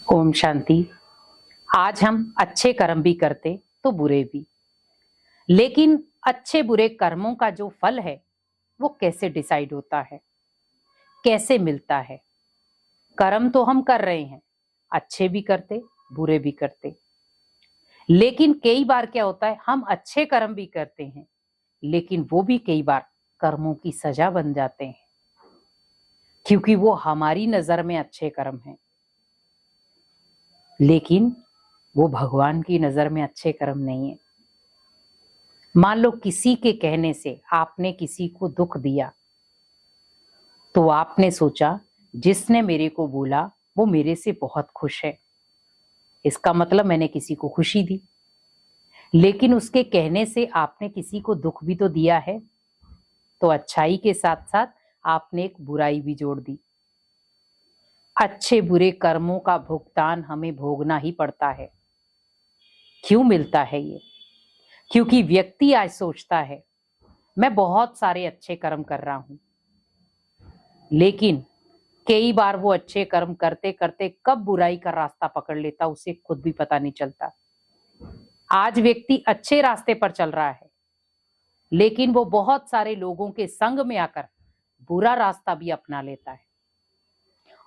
ओम शांति। आज हम अच्छे कर्म भी करते तो बुरे भी, लेकिन अच्छे बुरे कर्मों का जो फल है वो कैसे डिसाइड होता है, कैसे मिलता है। कर्म तो हम कर रहे हैं, अच्छे भी करते बुरे भी करते, लेकिन कई बार क्या होता है, हम अच्छे कर्म भी करते हैं लेकिन वो भी कई बार कर्मों की सजा बन जाते हैं, क्योंकि वो हमारी नजर में अच्छे कर्म हैं, लेकिन वो भगवान की नजर में अच्छे कर्म नहीं है। मान लो किसी के कहने से आपने किसी को दुख दिया, तो आपने सोचा जिसने मेरे को बोला वो मेरे से बहुत खुश है, इसका मतलब मैंने किसी को खुशी दी। लेकिन उसके कहने से आपने किसी को दुख भी तो दिया है, तो अच्छाई के साथ साथ आपने एक बुराई भी जोड़ दी। अच्छे बुरे कर्मों का भुगतान हमें भोगना ही पड़ता है। क्यों मिलता है ये? क्योंकि व्यक्ति आज सोचता है मैं बहुत सारे अच्छे कर्म कर रहा हूं, लेकिन कई बार वो अच्छे कर्म करते करते कब बुराई का रास्ता पकड़ लेता उसे खुद भी पता नहीं चलता। आज व्यक्ति अच्छे रास्ते पर चल रहा है, लेकिन वो बहुत सारे लोगों के संग में आकर बुरा रास्ता भी अपना लेता है,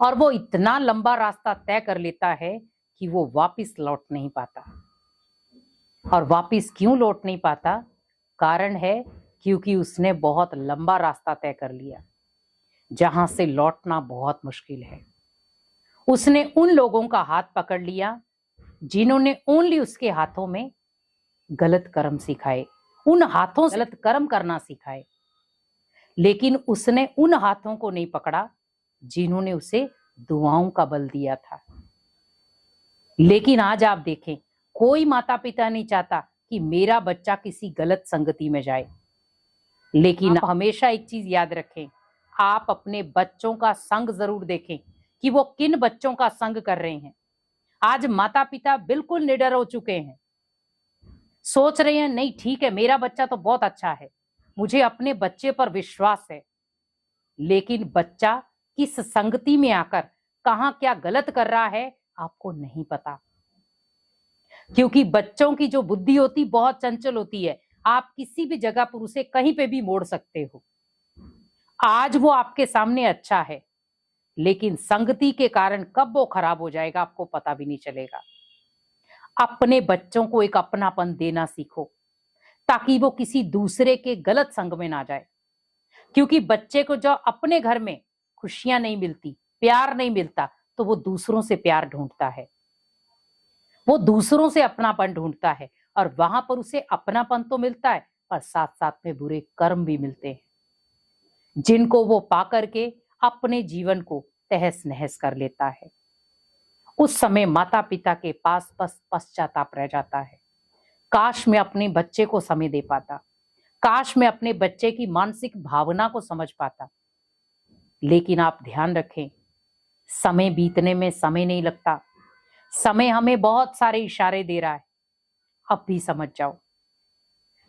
और वो इतना लंबा रास्ता तय कर लेता है कि वो वापस लौट नहीं पाता। और वापस क्यों लौट नहीं पाता? कारण है क्योंकि उसने बहुत लंबा रास्ता तय कर लिया, जहां से लौटना बहुत मुश्किल है। उसने उन लोगों का हाथ पकड़ लिया जिन्होंने ओनली उसके हाथों में गलत कर्म सिखाए, उन हाथों से गलत कर्म करना सिखाए, लेकिन उसने उन हाथों को नहीं पकड़ा जिन्होंने उसे दुआओं का बल दिया था। लेकिन आज आप देखें, कोई माता पिता नहीं चाहता कि मेरा बच्चा किसी गलत संगति में जाए, लेकिन आप हमेशा एक चीज याद रखें, आप अपने बच्चों का संग जरूर देखें कि वो किन बच्चों का संग कर रहे हैं। आज माता पिता बिल्कुल निडर हो चुके हैं, सोच रहे हैं नहीं ठीक है, मेरा बच्चा तो बहुत अच्छा है, मुझे अपने बच्चे पर विश्वास है। लेकिन बच्चा किस संगति में आकर कहां क्या गलत कर रहा है आपको नहीं पता, क्योंकि बच्चों की जो बुद्धि होती बहुत चंचल होती है। आप किसी भी जगह पर उसे कहीं पे भी मोड़ सकते हो। आज वो आपके सामने अच्छा है, लेकिन संगति के कारण कब वो खराब हो जाएगा आपको पता भी नहीं चलेगा। अपने बच्चों को एक अपनापन देना सीखो, ताकि वो किसी दूसरे के गलत संग में ना जाए। क्योंकि बच्चे को जो अपने घर में खुशियां नहीं मिलती, प्यार नहीं मिलता, तो वो दूसरों से प्यार ढूंढता है, वो दूसरों से अपनापन ढूंढता है, और वहां पर उसे अपनापन तो मिलता है, पर साथ साथ में बुरे कर्म भी मिलते हैं, जिनको वो पा करके अपने जीवन को तहस नहस कर लेता है। उस समय माता पिता के पास बस पश्चाताप रह जाता है, काश मैं अपने बच्चे को समय दे पाता, काश मैं अपने बच्चे की मानसिक भावना को समझ पाता। लेकिन आप ध्यान रखें, समय बीतने में समय नहीं लगता, समय हमें बहुत सारे इशारे दे रहा है, अब भी समझ जाओ।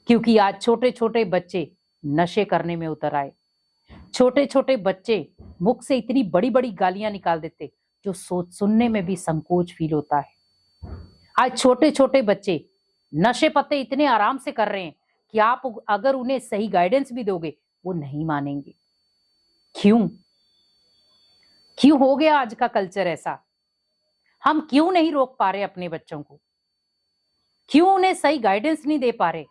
क्योंकि आज छोटे छोटे बच्चे नशे करने में उतर आए, छोटे छोटे बच्चे मुख से इतनी बड़ी बड़ी गालियां निकाल देते जो सोच सुनने में भी संकोच फील होता है। आज छोटे छोटे बच्चे नशे पत्ते इतने आराम से कर रहे हैं कि आप अगर उन्हें सही गाइडेंस भी दोगे वो नहीं मानेंगे। क्यों क्यों हो गया आज का कल्चर ऐसा? हम क्यों नहीं रोक पा रहे अपने बच्चों को? क्यों उन्हें सही गाइडेंस नहीं दे पा रहे?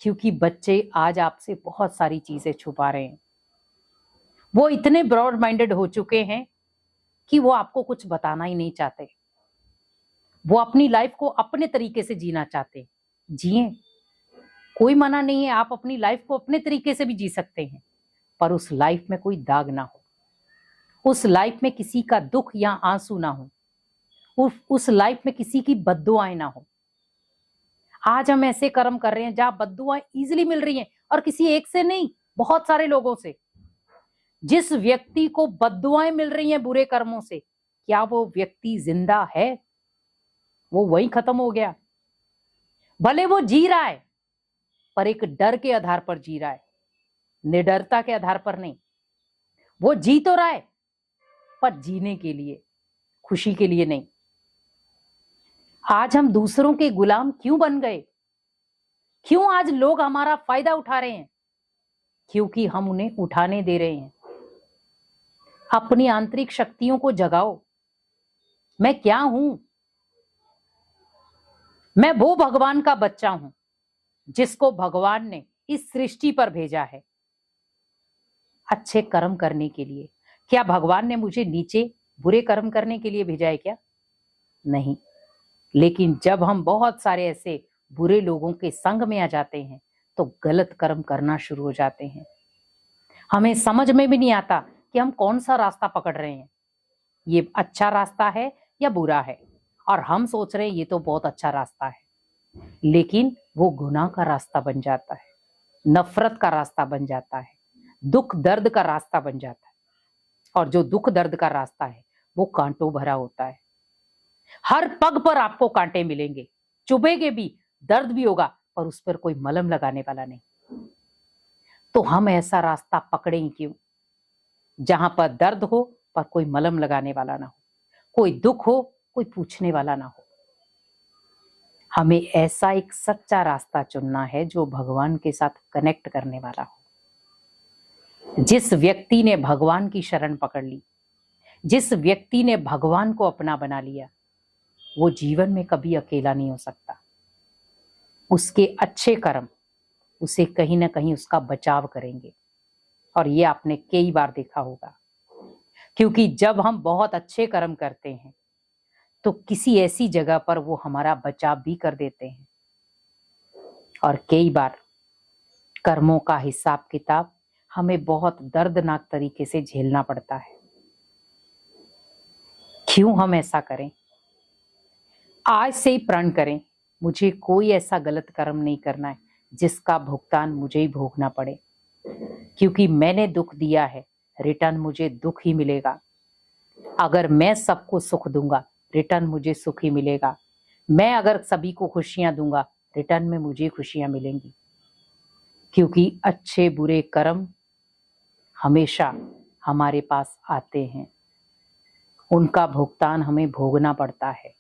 क्योंकि बच्चे आज आपसे बहुत सारी चीजें छुपा रहे हैं। वो इतने ब्रॉड माइंडेड हो चुके हैं कि वो आपको कुछ बताना ही नहीं चाहते। वो अपनी लाइफ को अपने तरीके से जीना चाहते हैं। जिए, कोई मना नहीं है, आप अपनी लाइफ को अपने तरीके से भी जी सकते हैं, पर उस लाइफ में कोई दाग ना हो, उस लाइफ में किसी का दुख या आंसू ना हो, उस लाइफ में किसी की बद्दुआएं ना हो। आज हम ऐसे कर्म कर रहे हैं जहां बद्दुआएं इजिली मिल रही हैं, और किसी एक से नहीं, बहुत सारे लोगों से। जिस व्यक्ति को बद्दुआएं मिल रही हैं बुरे कर्मों से, क्या वो व्यक्ति जिंदा है? वो वहीं खत्म हो गया। भले वो जी रहा है, पर एक डर के आधार पर जी रहा है, निडरता के आधार पर नहीं। वो जी तो रहा है, पर जीने के लिए, खुशी के लिए नहीं। आज हम दूसरों के गुलाम क्यों बन गए? क्यों आज लोग हमारा फायदा उठा रहे हैं? क्योंकि हम उन्हें उठाने दे रहे हैं। अपनी आंतरिक शक्तियों को जगाओ। मैं क्या हूं? मैं वो भगवान का बच्चा हूं जिसको भगवान ने इस सृष्टि पर भेजा है अच्छे कर्म करने के लिए। क्या भगवान ने मुझे नीचे बुरे कर्म करने के लिए भेजा है क्या? नहीं। लेकिन जब हम बहुत सारे ऐसे बुरे लोगों के संग में आ जाते हैं तो गलत कर्म करना शुरू हो जाते हैं। हमें समझ में भी नहीं आता कि हम कौन सा रास्ता पकड़ रहे हैं, ये अच्छा रास्ता है या बुरा है। और हम सोच रहे हैं ये तो बहुत अच्छा रास्ता है, लेकिन वो गुनाह का रास्ता बन जाता है, नफरत का रास्ता बन जाता है, दुख दर्द का रास्ता बन जाता है। और जो दुख दर्द का रास्ता है वो कांटों भरा होता है। हर पग पर आपको कांटे मिलेंगे, चुभेंगे भी, दर्द भी होगा, पर उस पर कोई मलहम लगाने वाला नहीं। तो हम ऐसा रास्ता पकड़ें क्यों जहां पर दर्द हो पर कोई मलहम लगाने वाला ना हो, कोई दुख हो कोई पूछने वाला ना हो। हमें ऐसा एक सच्चा रास्ता चुनना है जो भगवान के साथ कनेक्ट करने वाला हो। जिस व्यक्ति ने भगवान की शरण पकड़ ली, जिस व्यक्ति ने भगवान को अपना बना लिया, वो जीवन में कभी अकेला नहीं हो सकता। उसके अच्छे कर्म उसे कहीं ना कहीं उसका बचाव करेंगे। और ये आपने कई बार देखा होगा, क्योंकि जब हम बहुत अच्छे कर्म करते हैं तो किसी ऐसी जगह पर वो हमारा बचाव भी कर देते हैं। और कई बार कर्मों का हिसाब किताब हमें बहुत दर्दनाक तरीके से झेलना पड़ता है। क्यों हम ऐसा करें? आज से ही प्रण करें, मुझे कोई ऐसा गलत कर्म नहीं करना है जिसका भुगतान मुझे ही भोगना पड़े। क्योंकि मैंने दुख दिया है, रिटर्न मुझे दुख ही मिलेगा। अगर मैं सबको सुख दूंगा, रिटर्न मुझे सुख ही मिलेगा। मैं अगर सभी को खुशियां दूंगा, रिटर्न में मुझे खुशियां मिलेंगी। क्योंकि अच्छे बुरे कर्म हमेशा हमारे पास आते हैं, उनका भुगतान हमें भोगना पड़ता है।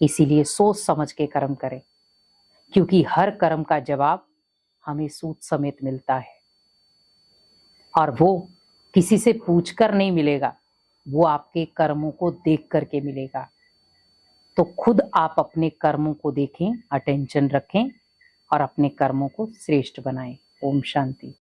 इसीलिए सोच समझ के कर्म करें, क्योंकि हर कर्म का जवाब हमें सूद समेत मिलता है। और वो किसी से पूछकर नहीं मिलेगा, वो आपके कर्मों को देख करके मिलेगा। तो खुद आप अपने कर्मों को देखें, अटेंशन रखें और अपने कर्मों को श्रेष्ठ बनाएं। ओम शांति।